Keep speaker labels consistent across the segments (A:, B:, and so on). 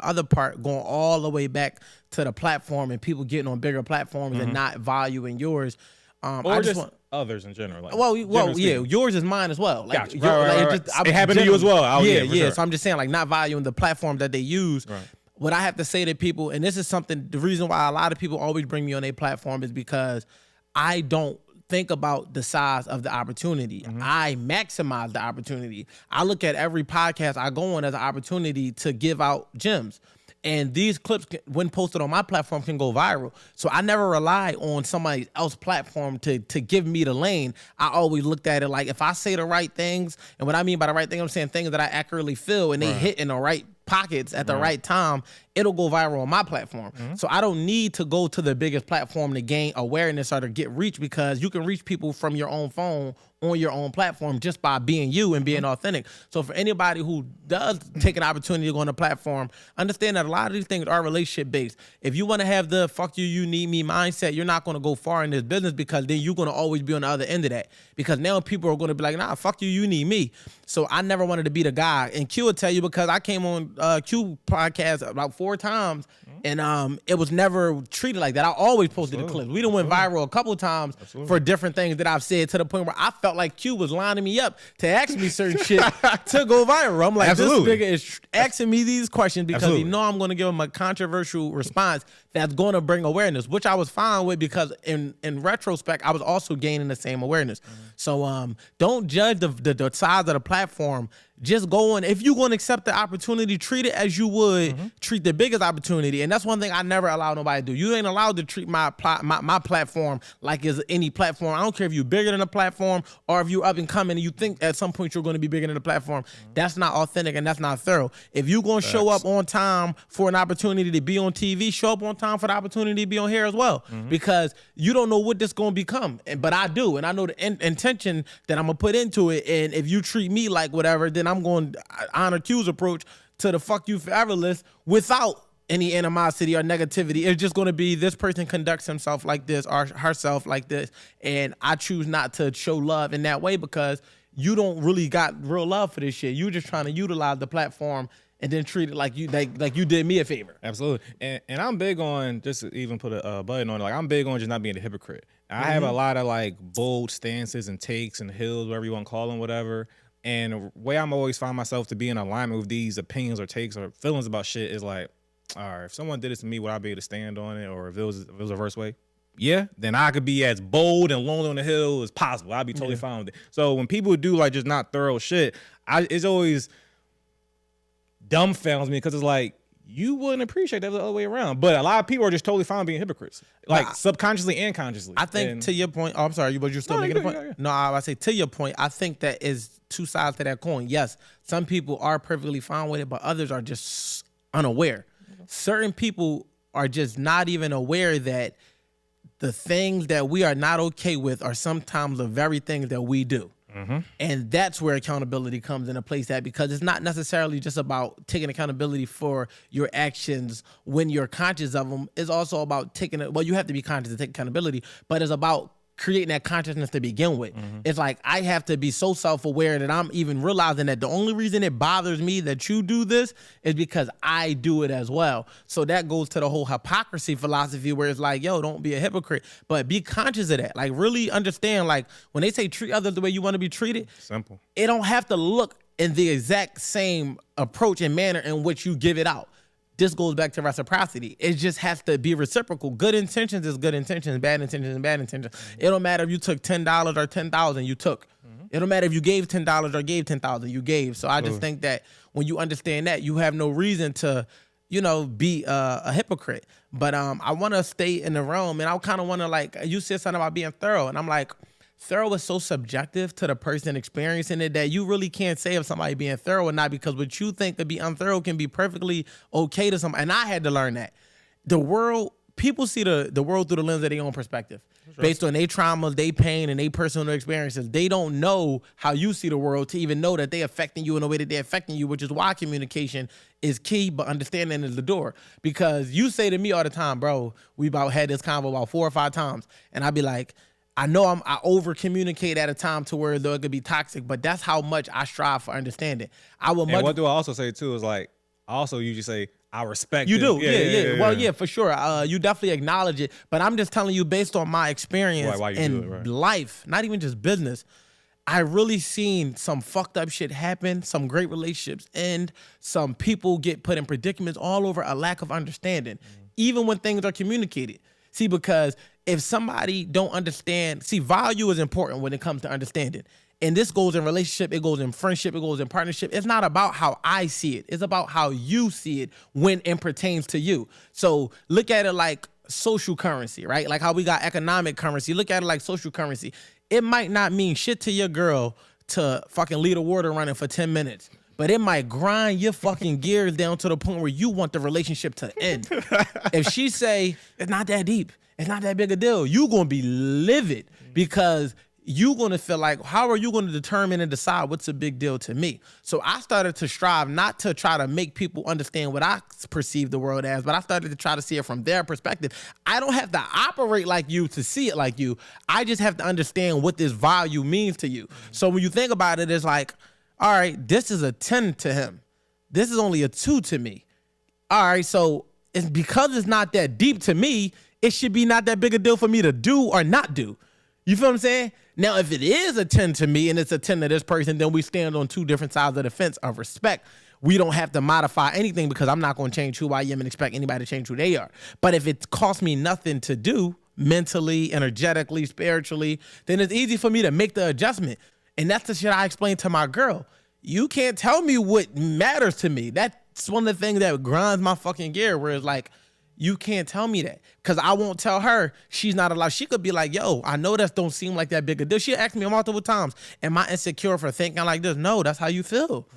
A: other part, going all the way back to the platform and people getting on bigger platforms and not valuing yours.
B: Or I just want others in general. Like,
A: well, yeah, yours is mine as well. Like,
B: gotcha. Right. It happened to you as well.
A: Yeah. So I'm just saying, like, not valuing the platform that they use.
B: Right.
A: What I have to say to people, and this is something, the reason why a lot of people always bring me on a platform is because I don't think about the size of the opportunity. I maximize the opportunity. I look at every podcast I go on as an opportunity to give out gems. And these clips, when posted on my platform, can go viral. So I never rely on somebody else's platform to give me the lane. I always looked at it like, if I say the right things, and what I mean by the right thing, I'm saying things that I accurately feel and they hit in the right pockets at the right time, it'll go viral on my platform. So I don't need to go to the biggest platform to gain awareness or to get reach, because you can reach people from your own phone on your own platform just by being you and being authentic. So for anybody who does take an opportunity to go on a platform, understand that a lot of these things are relationship based. If you want to have the fuck you, you need me mindset, you're not going to go far in this business, because then you're going to always be on the other end of that. Because now people are going to be like, nah, fuck you, you need me. So I never wanted to be the guy. And Q will tell you, because I came on Q podcast about 4 times, and it was never treated like that. I always posted the clips. We done went viral a couple times for different things that I've said, to the point where I felt like Q was lining me up to ask me certain shit to go viral. I'm like, this nigga is asking me these questions because he know I'm going to give him a controversial response that's going to bring awareness, which I was fine with, because in retrospect, I was also gaining the same awareness. So don't judge the size of the platform. Just go on. If you're going to accept the opportunity, treat it as you would treat the biggest opportunity. And that's one thing I never allow nobody to do. You ain't allowed to treat my platform like it's any platform. I don't care if you're bigger than a platform or if you're up and coming and you think at some point you're going to be bigger than the platform. That's not authentic and that's not thorough. If you're going to show up on time for an opportunity to be on TV, show up on time for the opportunity to be on here as well. Because you don't know what this going to become. But I do. And I know the intention that I'm going to put into it. And if you treat me like whatever, then I'm going to honor Q's approach to the fuck you forever list without any animosity or negativity. It's just going to be, this person conducts himself like this or herself like this, and I choose not to show love in that way, because you don't really got real love for this shit. You just trying to utilize the platform and then treat it like you did me a favor.
B: Absolutely. And I'm big on, just to even put a button on it, like, I'm big on just not being a hypocrite. I have a lot of like bold stances and takes and hills, whatever you want to call them, whatever. And the way I'm always find myself to be in alignment with these opinions or takes or feelings about shit is like, all right, if someone did this to me, would I be able to stand on it? Or if it was a reverse way, yeah, then I could be as bold and lonely on the hill as possible. I'd be totally fine with it. So when people do like just not thorough shit, it's always dumbfounds me, because it's like, you wouldn't appreciate that the other way around. But a lot of people are just totally fine being hypocrites, like subconsciously and consciously.
A: I think to your point, oh, I'm sorry, but you're still making a point. Yeah. No, I say to your point, I think that is 2 sides to that coin. Yes, some people are perfectly fine with it, but others are just unaware. Certain people are just not even aware that the things that we are not okay with are sometimes the very things that we do. And that's where accountability comes into place at, because it's not necessarily just about taking accountability for your actions when you're conscious of them. It's also about taking it. Well, you have to be conscious to take accountability, but it's about creating that consciousness to begin with. It's like, I have to be so self-aware that I'm even realizing that the only reason it bothers me that you do this is because I do it as well. So that goes to the whole hypocrisy philosophy, where it's like, yo, don't be a hypocrite, but be conscious of that. Like, really understand, like, when they say treat others the way you want to be treated,
B: simple.
A: It don't have to look in the exact same approach and manner in which you give it out. This goes back to reciprocity. It just has to be reciprocal. Good intentions is good intentions. Bad intentions is bad intentions. It don't matter if you took $10 or 10,000, you took. It don't matter if you gave $10 or gave 10,000, you gave. So I just think that when you understand that, you have no reason to, be a hypocrite. But I want to stay in the realm, and I kind of want to, like, you said something about being thorough, and I'm like, thorough is so subjective to the person experiencing it that you really can't say if somebody being thorough or not, because what you think to be unthorough can be perfectly okay to somebody. And I had to learn that. People see the world through the lens of their own perspective. Sure. Based on their traumas, their pain, and their personal experiences. They don't know how you see the world to even know that they're affecting you in the way that they're affecting you, which is why communication is key, but understanding is the door. Because you say to me all the time, bro, we had this convo about 4 or 5 times, and I'd be like, I know I over communicate at a time to where though it could be toxic, but that's how much I strive for understanding.
B: What do I also say too is like, I also usually say, I respect
A: you
B: it.
A: do. Yeah. Well, yeah, for sure. You definitely acknowledge it. But I'm just telling you based on my experience
B: Why you do
A: in
B: it, right.
A: life, not even just business. I really seen some fucked up shit happen, some great relationships end, some people get put in predicaments all over a lack of understanding, even when things are communicated. See, because if somebody don't understand, see, value is important when it comes to understanding. And this goes in relationship, it goes in friendship, it goes in partnership. It's not about how I see it. It's about how you see it when it pertains to you. So look at it like social currency, right? Like how we got economic currency. Look at it like social currency. It might not mean shit to your girl to fucking leave the water running for 10 minutes. But it might grind your fucking gears down to the point where you want the relationship to end. If she say, it's not that deep, it's not that big a deal, you gonna be livid because you gonna feel like, how are you gonna determine and decide what's a big deal to me? So I started to strive not to try to make people understand what I perceive the world as, but I started to try to see it from their perspective. I don't have to operate like you to see it like you. I just have to understand what this value means to you. So when you think about it, it's like, all right, this is a 10 to him. This is only a 2 to me. All right, so it's because it's not that deep to me, it should be not that big a deal for me to do or not do. You feel what I'm saying? Now, if it is a 10 to me and it's a 10 to this person, then we stand on two different sides of the fence of respect. We don't have to modify anything because I'm not going to change who I am and expect anybody to change who they are. But if it costs me nothing to do mentally, energetically, spiritually, then it's easy for me to make the adjustment. And that's the shit I explained to my girl. You can't tell me what matters to me. That's one of the things that grinds my fucking gear, where it's like, you can't tell me that because I won't tell her she's not allowed. She could be like, yo, I know that don't seem like that big a deal. She'll ask me multiple times, am I insecure for thinking like this? No, that's how you feel.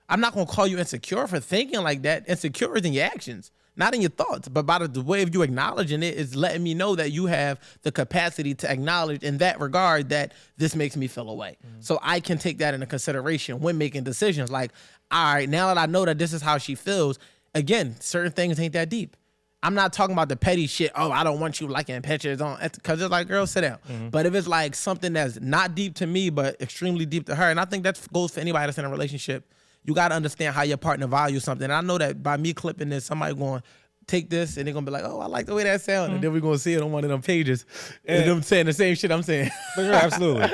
A: I'm not going to call you insecure for thinking like that. Insecure is in your actions, not in your thoughts. But by the way of you acknowledging it is letting me know that you have the capacity to acknowledge in that regard that this makes me feel away. So I can take that into consideration when making decisions. Like, all right, now that I know that this is how she feels, again, certain things ain't that deep. I'm not talking about the petty shit. Oh, I don't want you liking pictures on, because it's like, girl, sit down. But if it's like something that's not deep to me, but extremely deep to her, and I think that goes for anybody that's in a relationship, you got to understand how your partner values something. And I know that by me clipping this, somebody going to take this and they're going to be like, oh, I like the way that sounds. And then we're going to see it on one of them pages and them saying the same shit I'm saying.
B: For sure, absolutely.